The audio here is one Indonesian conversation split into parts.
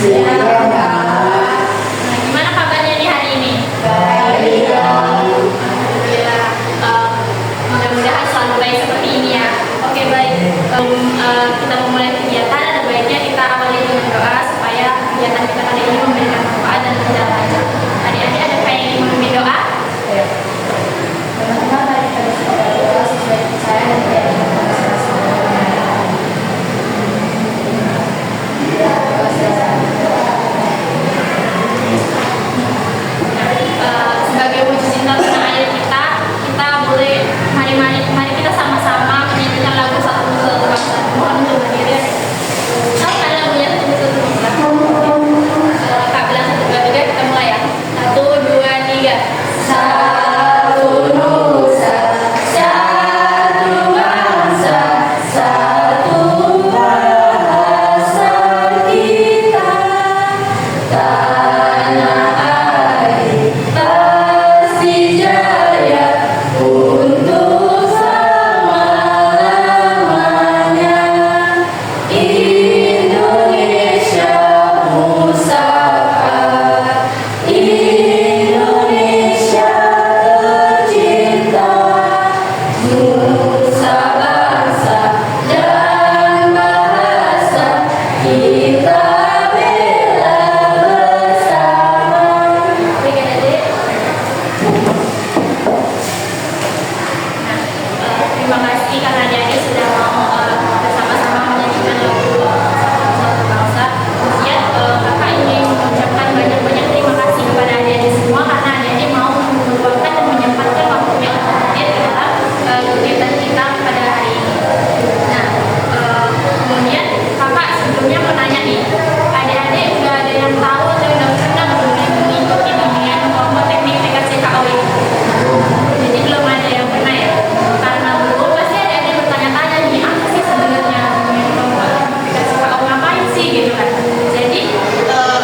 Siap, Kak. Nah, gimana kabarnya nih hari ini? Baik, Kak. Alhamdulillah. Mudah-mudahan selalu baik seperti ini ya. Oke, baik. Kita memulai kegiatan, ada baiknya kita awali dengan doa supaya kegiatan kita kali ini memberikan manfaat dan berjalan lancar. Adik-adik ada kayak yang ingin memimpin doa? Ya. Teman-teman, mari kita berdoa sesuai saya dan keyakinan masing-masing. Sebagai wujud cinta tanah air kita boleh mari kita sama-sama menyanyikan lagu Satu Bangsa. Mohon untuk berdiri. Tahu kan lagunya Satu Bangsa? Kak bilang 1, 2, 3, kita mulai ya. 1, 2, 3. Satu nusa, satu bangsa, satu bahasa kita, tanah air pasti jaya untuk selama-lamanya. Indonesia Pusaka, Indonesia tercinta, nusa bangsa dan bahasa kita bela bersama. Berikan adik. Terima kasih karena adik sudah mau bersama-sama menyanyikan lagu Satu Bangsa. Kemudian kakak ingin mengucapkan banyak-banyak terima kasih kepada adik-adik semua karena adik-adik mau meluangkan dan menyempatkan waktunya untuk hadir dalam kegiatan kita pada hari ini. Nah, kemudian kakak sebelumnya mau nanya nih, adik-adik udah ada yang tahu atau udah pernah mengikuti bimbingan kelompok teknik TKCKO ini? Jadi belum ada yang pernah ya? Karena belum, pasti ada bertanya-tanya nih, apa sih sebenarnya kelompok TKCKO ngapain sih gitu kan? Jadi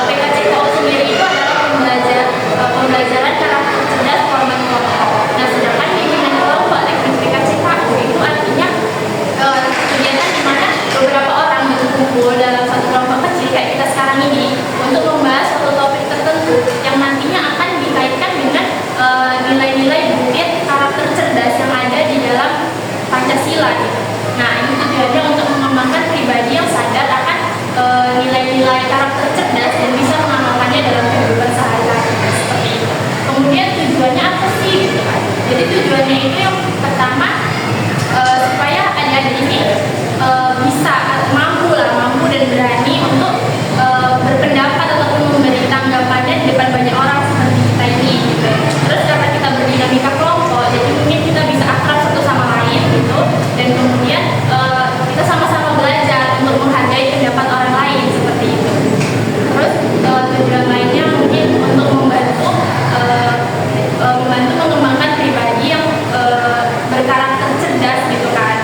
TKCKO sendiri itu adalah pembelajaran karakter cerdas format kelompok. Nah, sedangkan bimbingan kelompok teknik TKCKO itu artinya kegiatan di mana beberapa orang berkumpul dalam satu kelompok kecil kayak kita sekarang ini untuk membahas suatu topik tertentu yang nantinya akan dikaitkan dengan nilai-nilai butir karakter cerdas yang ada di dalam Pancasila gitu. Nah, ini tujuannya untuk mengembangkan pribadi yang sadar akan nilai-nilai karakter cerdas dan bisa mengamalkannya dalam kehidupan sehari-hari seperti itu. Kemudian tujuannya apa sih gitu kan? Jadi tujuannya itu yang pertama supaya adik-adik ini bisa mampu dan berani untuk berpendapat ataupun memberi tanggapannya di depan banyak orang seperti kita ini gitu. Terus karena kita berdinamika kelompok, jadi mungkin kita bisa akrab satu sama lain gitu, dan kemudian kita sama-sama belajar untuk menghargai pendapat orang lain seperti itu. Terus tujuan lainnya mungkin untuk membantu mengembangkan pribadi yang berkarakter cerdas gitu kan,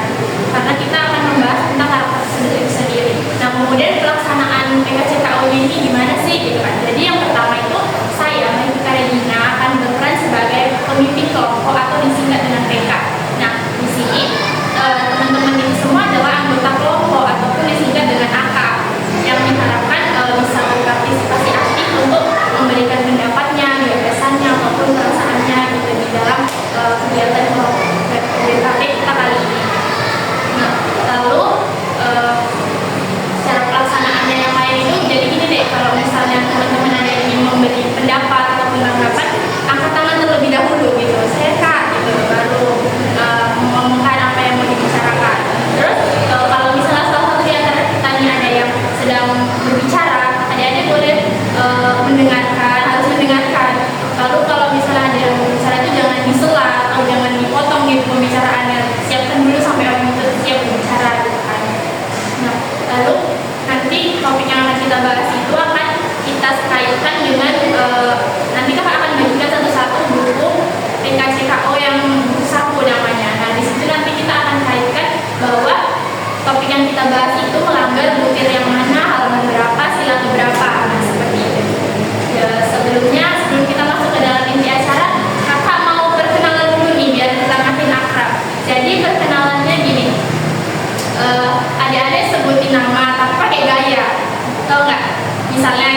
karena kita akan membahas tentang karakter cerdas itu sendiri. Nah, kemudian pelaksanaan TKCKO ini gimana sih gitu kan? Jadi yang pertama itu saya Mahika Regina akan berperan sebagai pemimpin kelompok atau disingkat dengan PK. Nah, di sini teman-teman ini semua adalah anggota kelompok ataupun disingkat dengan AK yang diharapkan bisa berpartisipasi aktif untuk memberikan pendapatnya, gagasannya ataupun perasaannya gitu di dalam kegiatan kelompok BKP kita kali ini. Nah, lalu cara pelaksanaannya yang lain itu jadi gini deh, kalau misalnya teman-teman ada yang ingin memberi pendapat ataupun tanggapan, angkat tangan terlebih dahulu gitu, saya Kak gitu, baru mengumumkan apa yang mau dibicarakan. Terus kalau misalnya salah satu di antara kita nih ada yang sedang berbicara, adik-adik boleh mendengarkan, harus mendengarkan. Lalu kalau misalnya ada yang berbicara itu jangan disela atau jangan dipotong gitu pembicaraannya, siapkan dulu sampai orang itu siap berbicara gitu kan. Nah, lalu nanti topik yang akan kita bahas itu akan kita kaitkan dengan nanti kakak akan bagikan satu-satu buku TKCKO yang buku saku namanya. Nah, di situ nanti kita akan kaitkan bahwa topik yang kita bahas itu melanggar butir yang mana, halaman berapa, sila berapa. Nah, seperti itu. Ya, sebelum kita masuk ke dalam inti acara, kakak mau perkenalan dulu nih biar kita makin akrab. Jadi perkenalannya gini, adik-adik sebutin nama tapi pakai gaya, tau nggak? Misalnya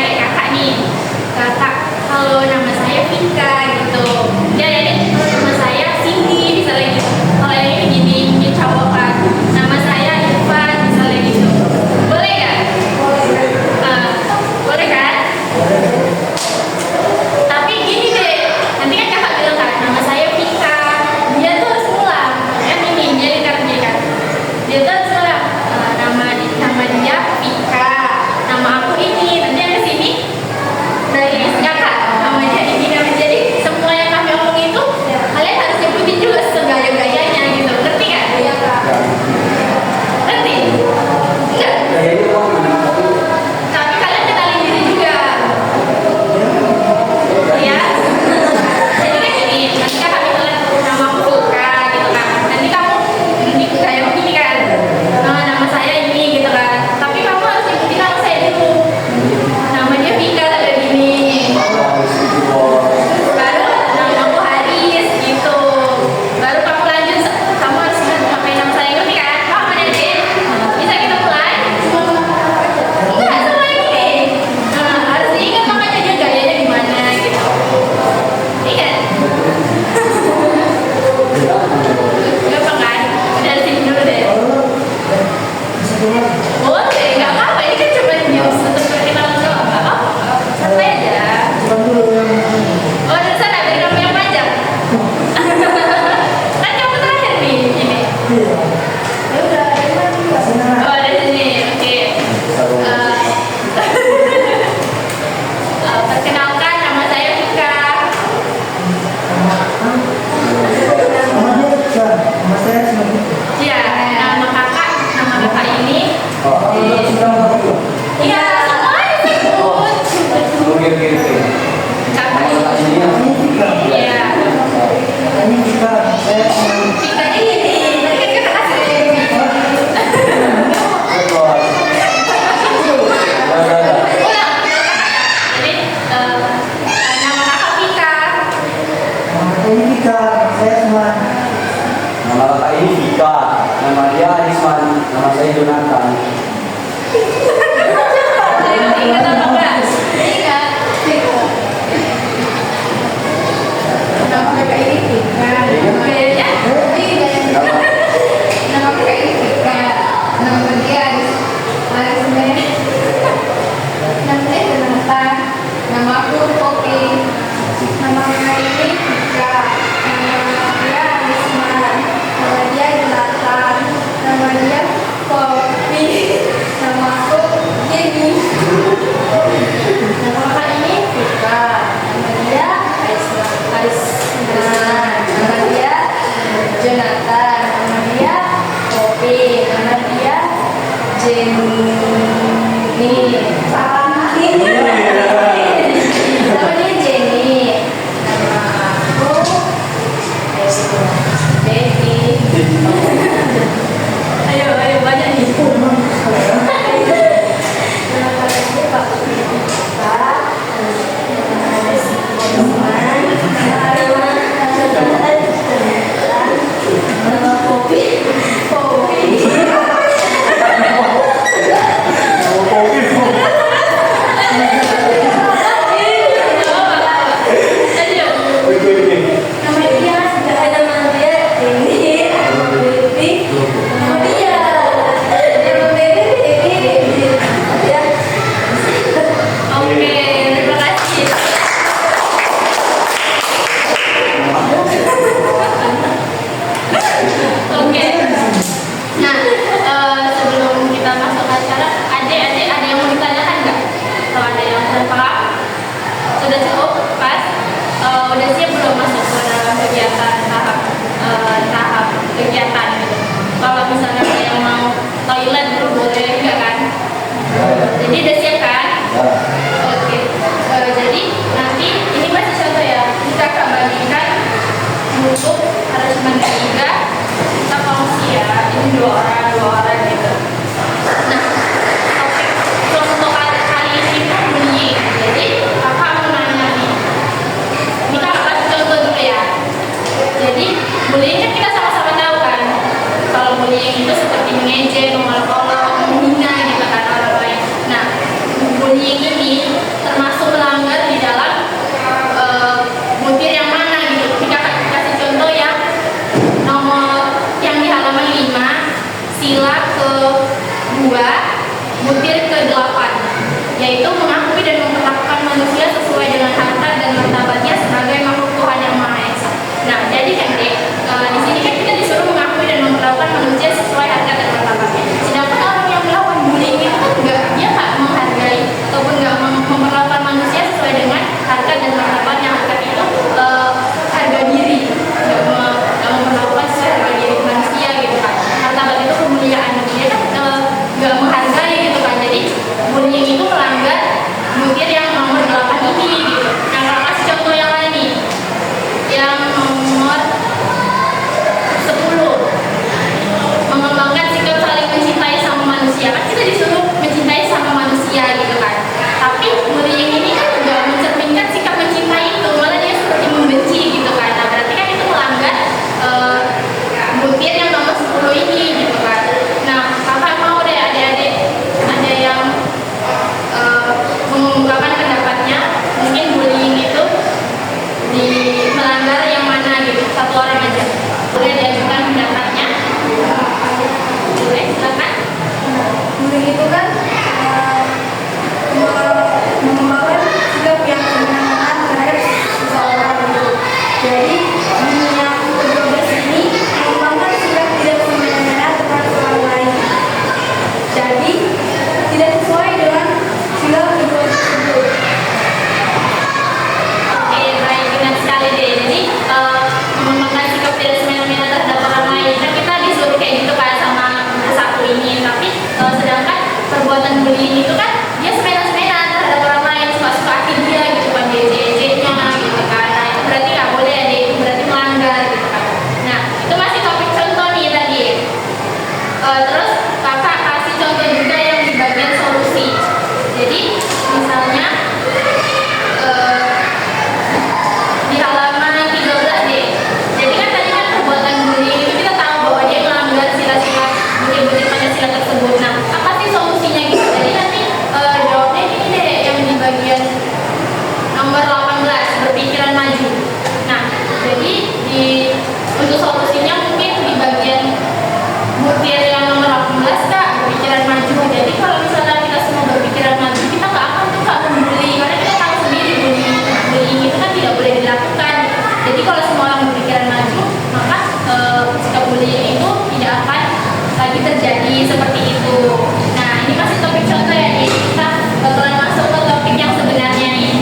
bullying ini termasuk melanggar di dalam butir yang mana gitu. Kita kasih contoh yang nomor yang di halaman 5 sila ke-2 butir ke-8, yaitu mengakui dan memperlakukan manusia sesuai dengan harkat dan martabatnya sebagai makhluk Tuhan yang Maha Esa. Nah, jadi kan Dek, di sini kan kita disuruh mengakui dan memperlakukan manusia sesuai harkat dan martabatnya. Sedangkan orang yang melakukan bullying itu kan dia nggak menghargai ataupun nggak memperlakukan manusia sesuai dengan harkat dan martabatnya. Harkat itu harga diri, nggak memperlakukan sesuai harga diri manusia gitu kan. Martabat itu kemuliaan, dia kan nggak menghargai gitu kan. Jadi bullying itu melanggar butir yang nomor 8 ini gitu. Nah, kalau kasih contoh yang lain nih, yang nomor 10, mengembangkan sikap saling mencintai sama manusia. Kan kita disuruh mencintai sama manusia gitu kan, tapi bullying ini kan nggak mencerminkan sikap mencintai itu, malah dia seperti membenci gitu kan. Nah, berarti kan itu melanggar butir yang nomor 10 ini gitu kan. Nah, kakak mau deh adik-adik ada yang mengungkapkan pendapatnya, mungkin bullying itu di melanggar yang mana gitu, satu orang aja boleh diajukan pendapatnya. Boleh, silakan. Bullying itu kan mengembangkan sikap yang semena-mena terhadap seseorang gitu. Jadi yang ke-12 ini mengembangkan sikap tidak semena-mena terhadap orang lain. Jadi tidak sesuai dengan sila kedua tersebut. Oke, baik, benar sekali deh. Jadi mengembangkan sikap tidak semena-mena terhadap orang lain. Kan kita disuruh kayak gitu kan sama satu ini, tapi sedangkan perbuatan bullying itu kan dia semena-semena terhadap orang lain, suka-suka hati dia gitu kan, ejek-ejeknya gitu kan. Nah, itu berarti nggak boleh deh, itu berarti melanggar gitu kan. Nah, itu masih topik contoh nih tadi. Terus kakak kasih contoh juga yang di bagian solusi. Jadi misalnya di halaman 13 deh. Jadi kan tadi kan perbuatan bullying itu kita tahu bahwa dia melanggar sila-sila butir-butir Pancasila tersebut. Nah, apa sih solusinya gitu? Jadi nanti jawabnya gini deh, yang di bagian nomor 18, berpikiran maju. Nah, jadi untuk solusinya mungkin di bagian butir yang nomor 18 Kak, berpikiran maju. Jadi kalau misalnya kita semua berpikiran maju, kita nggak akan tuh Kak membuli, karena kita tahu sendiri bullying itu kan tidak boleh dilakukan. Jadi kalau semua orang berpikiran maju, maka sikap bullying itu tidak akan lagi terjadi seperti itu. Nah, ini masih topik contoh ya, jadi kita bakalan masuk ke topik yang sebenarnya nih.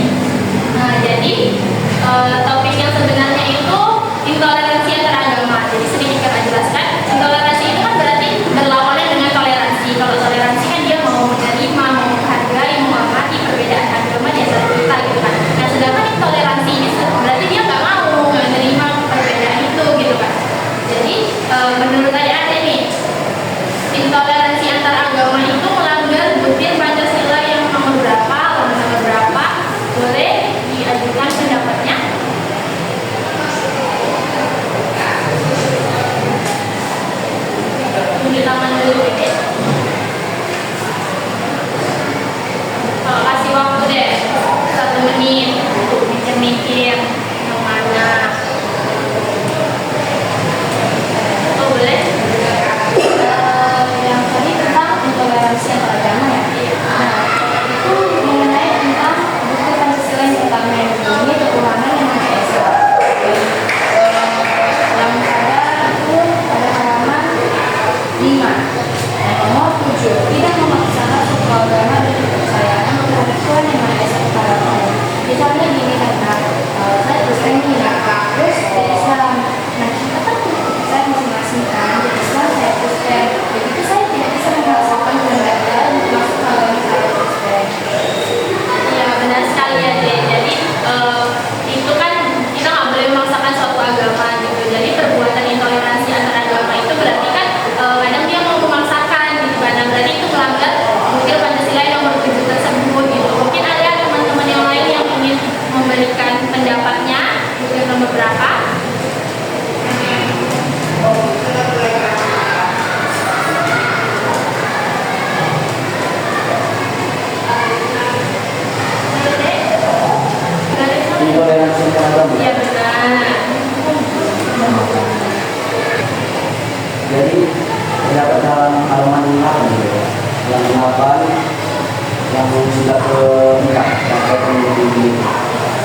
Nah, jadi topik yang sebenarnya itu intoleransi antar agama. Jadi sedikit kita jelaskan, intoleransi itu kan berarti berlawanan dengan toleransi. Kalau toleransi kan dia mau menerima, mau menghargai, menghormati perbedaan agama di antara kita gitu kan. Nah, sedangkan intoleransi ini berarti dia nggak mau menerima perbedaan itu gitu kan. Jadi menurut adik-adik nih, intoleransi antar agama itu melanggar butir Pancasila yang nomor berapa, nomor berapa? Boleh diajukan pendapatnya. Tunjuk tangan dulu deh. Kasih waktu deh 1 menit untuk mikir-mikir yang mana. Oh, boleh? Yang tadi tentang intoleransi antar agama ya. Nah, itu mengenai tentang buku Pancasila yang pertama yang ini kekurangan yang Maha Esa. Yang pada itu pada halaman 5. Yang nomor 7, tidak memaksakan suku agama dan kepercayaan terhadap Tuhan yang Maha Esa kepada kamu. Di salah sudah keempat sampai menjadi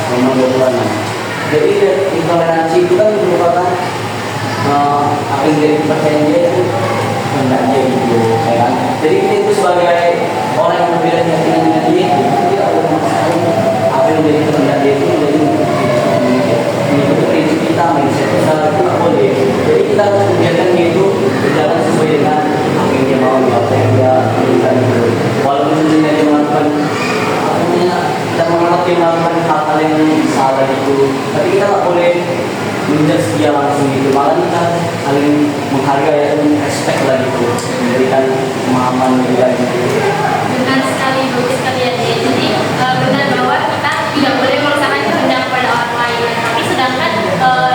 nomor 26. Jadi intoleransi itu kan merupakan apa yang jadi kepercayaan dia itu enggak dia gitu, ya kan? Jadi kita itu sebagai orang yang berbeda keyakinan dengan dia itu tidak boleh memaksakan apa yang menjadi kehendak dia itu menjadi mengikuti prinsip kita, mindset kita itu nggak boleh. Jadi kita harus membiarkan dia itu berjalan sesuai dengan apa yang dia mau, apa yang dia inginkan itu. Walaupun sebenarnya dia melakukan kita menganggap dia melakukan hal-hal yang salah itu, tapi kita nggak boleh menjudge dia langsung gitu. Malah kita saling menghargai dan respect lah gitu, memberikan pemahaman juga gitu. Benar sekali, bagus sekali ya. Jadi benar bahwa kita tidak boleh memaksakan kehendak pada orang lain. Tapi sedangkan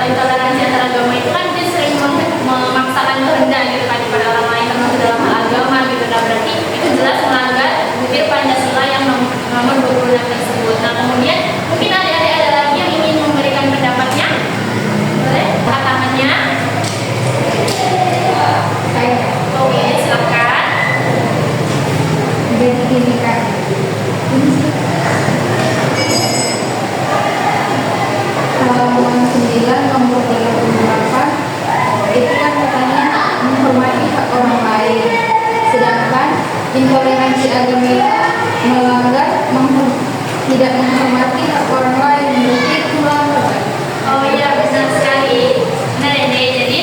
intoleransi antar agama itu kan dia sering memaksakan kehendak gitu kan pada orang lain, termasuk dalam hal agama gitu. Nah berarti itu jelas melanggar butir Pancasila yang nomor 26 tersebut. Nah kemudian mungkin adik-adik ada lagi yang ingin memberikan pendapatnya, boleh tangannya. Oke, silakan. Jadi gini kan, halaman 9 nomor 38 itu kan katanya menghormati hak orang lain, sedangkan intoleransi agama melanggar tidak menghormati hak orang lain, berarti itu melanggar. Oh iya benar sekali. Benar ya Dek. Jadi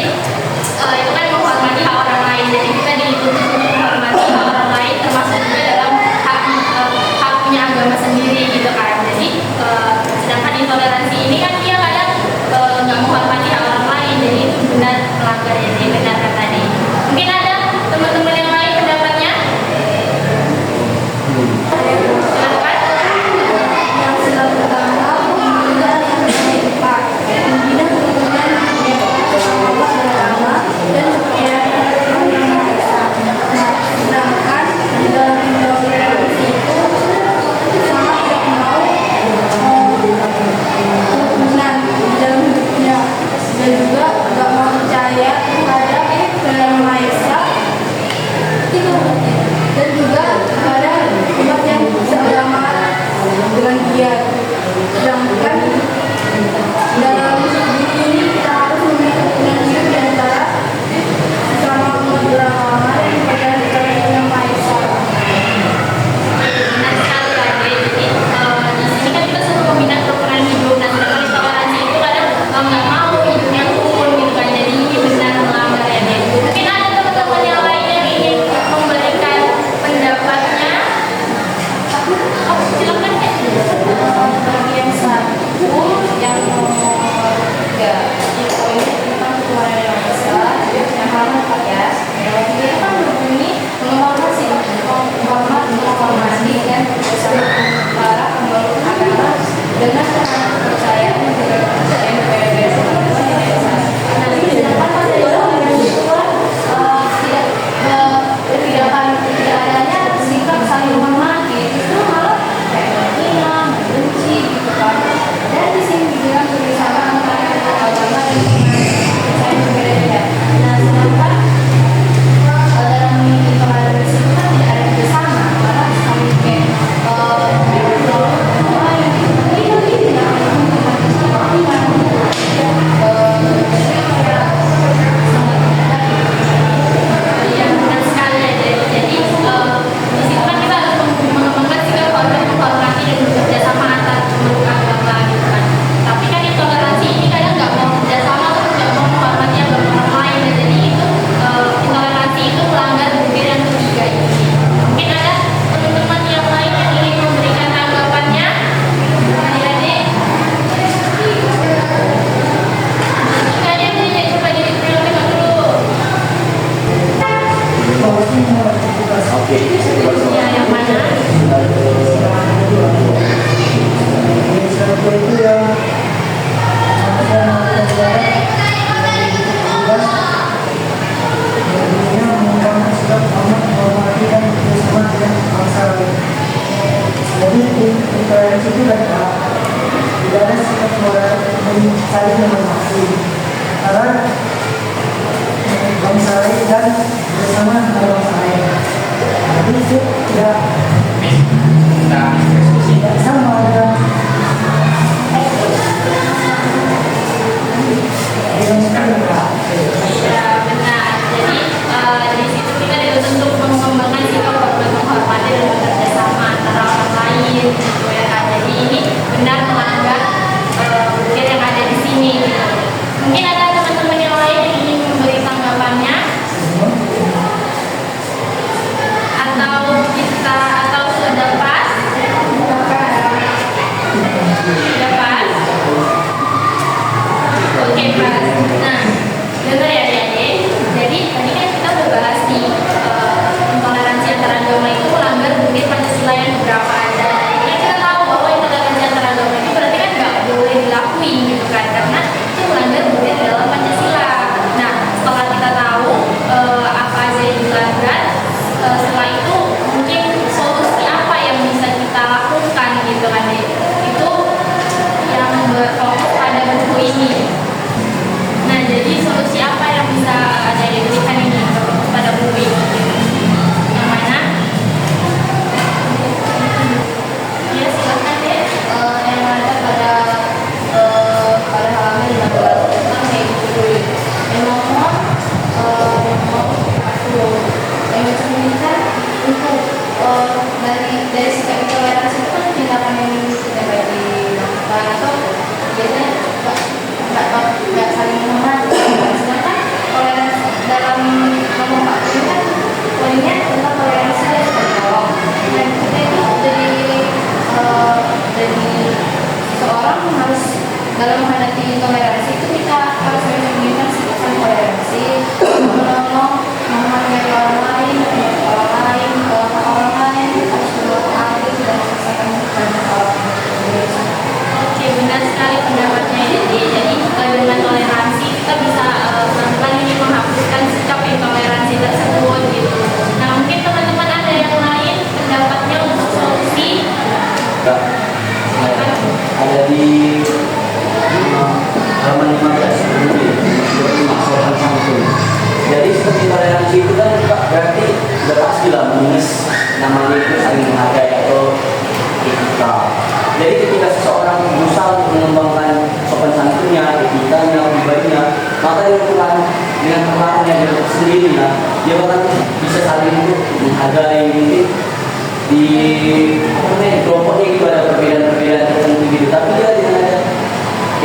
itu kan menghormati hak orang lain. Jadi kita dituntut untuk menghormati hak orang lain, termasuk juga dalam hak punya agama sendiri gitu kan. Jadi sedangkan intoleransi ini kan dia kadang nggak menghormati hak orang lain. Jadi itu benar melanggar ya Dek. Benar kan tadi. Mungkin ada teman-teman yang lain pendapatnya? Silakan. Yang sudah pertama pembinaan yang tepat, pembinaan kemudian Allah bersama dan kepercayaan yang maha esa. Nah, sedangkan di dalam intoleransi itu sangat tidak mau kerukunan di dalam hidupnya dan juga tidak mau percaya terhadap yang maha esa itu, dan juga kepada umat yang seagama dengan dia. Sedangkan dalam hidup ini kita harus memiliki hidup di antara sesama umat beragama dan kepada yang Maha Esa. Benar sekali ya Dek. Jadi di sini kan kita suruh membina kerukunan hidup. Nah sedangkan intoleransi itu kadang nggak mau hidupnya rukun gitu kan. Jadi ini benar melanggar ya Dek. Mungkin ada teman-teman yang lain yang ingin memberikan pendapatnya. Oh, silakan Dek. Bagian 1 yang nomor 3 di poinnya tentang keluarga yang besar yang halaman 14. Yang ini kan berbunyi menghormati dan bersama para pembangun agama dengan kepercayaan yang berbeda. Nah, sedangkan pada intoleransi itu tidak adanya sikap saling menghormati, itu malah kayak menghina, membenci gitu kan. Dan di sini dibilang bersama antara agama dan kepercayaan yang berbeda. Nah, sedangkan dalam intoleransi itu kan tidak ada bersama, malah saling kayak Iya benar sekali ya Dek. Jadi di situ kan kita harus mengembangkan sikap hormat, menghormati dan bekerja sama antar pemeluk agama gitu kan. Tapi kan intoleransi ini kadang nggak mau bekerja sama, terus nggak mau menghormati agama orang lain. Dan jadi itu intoleransi itu melanggar butir yang ketiga ini. Mungkin ada teman-teman yang lain yang ingin memberikan tanggapannya, adik-adik. Jika ada yang ingin coba jadi prioritas dulu. Oke. Ya, yang mana? Jadi intoleransi itu tidak ada sikap moral saling menghormati karena bangsa lain dan bersama dengan bangsa lain. Jadi itu tidak ini lah, dia bahkan bisa saling menghargai mungkin di apa namanya kelompoknya itu ada perbedaan-perbedaan tertentu gitu, tapi dia dengan ada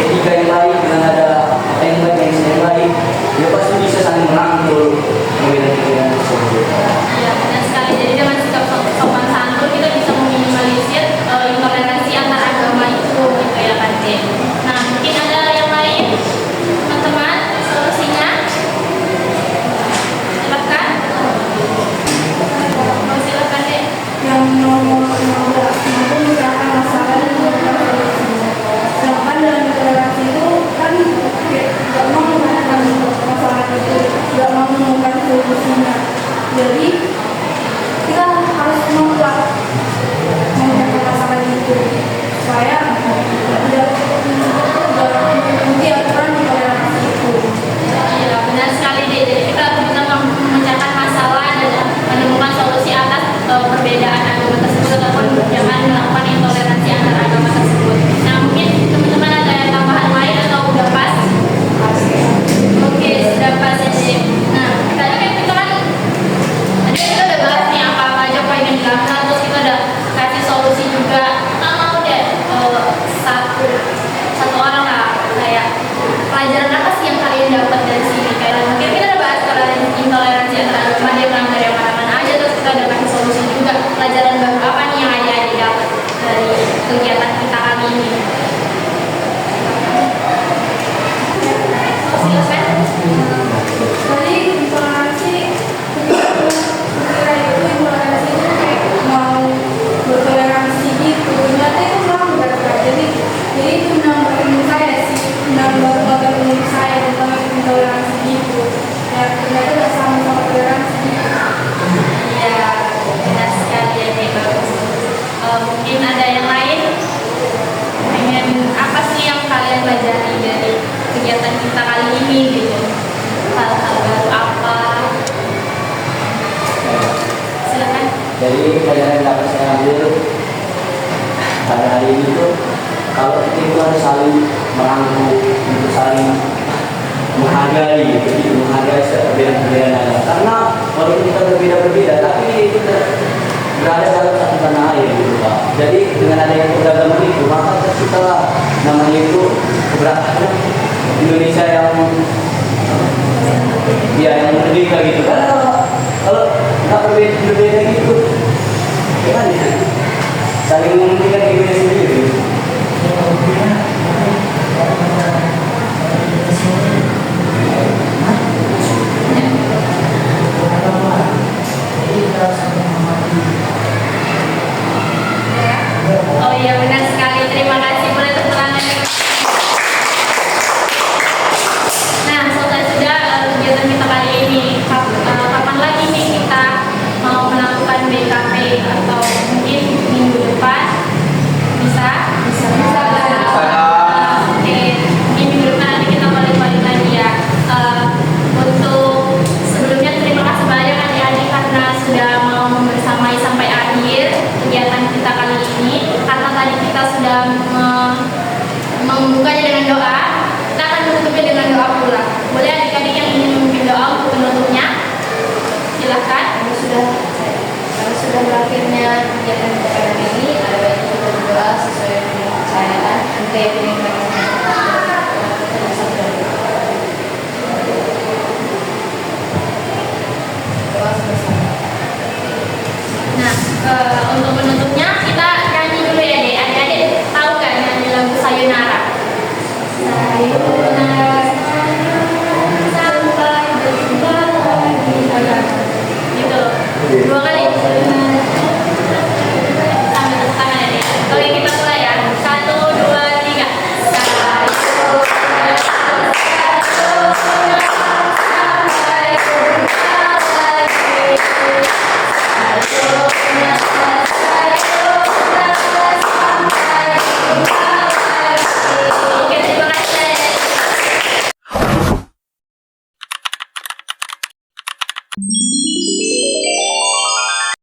etika yang baik, dengan ada apa yang baik, yang baik, dia pasti bisa saling merangkul perbedaan-perbedaan tersebut. Iya, benar sekali. Jadi dengan sikap sopan santun kita bisa meminimalisir intoleransi antar agama itu, gitu ya kan, Dek. Nah, mungkin ada yang lain, teman-teman, solusinya? Silakan. Mau silakan, Dek. Yang nomor 16 itu misalkan masalah dan menemukan solusinya. Sedangkan dalam toleransi itu kan nggak mau menemukan masalah itu, nggak mau menemukan solusinya. Jadi kita harus membuat menyelesaikan masalah itu supaya tidak mengikuti aturan di toleransi itu. Iya, benar sekali, Dek. Jadi kita bisa memecahkan masalah dan menemukan solusi atas perbedaan agama tersebut ataupun jangan melakukan intoleransi antar agama tersebut. Nah, mungkin teman-teman ada yang tambahan lain atau udah pas? Oke, sudah pas ya, Dek. Nah, tadi kan kita udah bahas nih apa aja poin yang dilakukan, terus kita udah kasih solusi juga. Nah, mau deh satu orang lah, kayak pelajaran apa sih yang kalian dapat dari sini? Kayak mungkin kita udah bahas intoleransi antar agama, dia melanggar yang mana-mana aja, terus kita udah kasih solusi juga. Pelajaran baru apa nih yang adik-adik dapat dari kegiatan kita kali ini? Silakan. Tadi intoleransi kira itu intoleransi itu kayak mau bertoleransi gitu, ternyata itu melanggar kan. Jadi itu menambah ilmu saya sih, menambah ilmu saya tentang intoleransi gitu. Ya ternyata nggak sama toleransi. Iya, benar sekali ya, Dek. Bagus. Mungkin ada yang lain? Pengen apa sih yang kalian pelajari dari kegiatan kita kali ini gitu? Hal-hal baru apa? Silakan. Jadi pelajaran yang dapat saya ambil pada hari ini tuh, kalau kita itu harus saling merangkul, untuk saling menghargai, jadi menghargai perbedaan-perbedaan agama. Karena walaupun kita berbeda-berbeda, tapi itu berada dalam satu tanah air gitu Pak. Jadi dengan adanya keberagaman itu, maka kita namanya itu keberagaman Indonesia yang yang merdeka gitu. Karena kalau nggak berbeda gitu, gimana ya? Saling mementingkan dirinya sendiri. Oh iya, benar sekali. Terima kasih boleh tepuk tangan. Nah, selesai sudah kegiatan kita kali ini. Kapan lagi nih kita mau melakukan BKP atau mungkin minggu depan? Bisa? Bisa. Oke, mungkin minggu depan nanti kita balik-balik lagi ya. Untuk sebelumnya terima kasih banyak adik-adik karena sudah mau bersamai sampai akhir kegiatan kita kali ini. Karena tadi kita sudah membukanya dengan doa, kita akan menutupnya dengan doa pula. Boleh adik-adik yang ingin memimpin doa untuk penutupnya? Silahkan. Karena sudah berakhirnya kegiatan kita kali ini,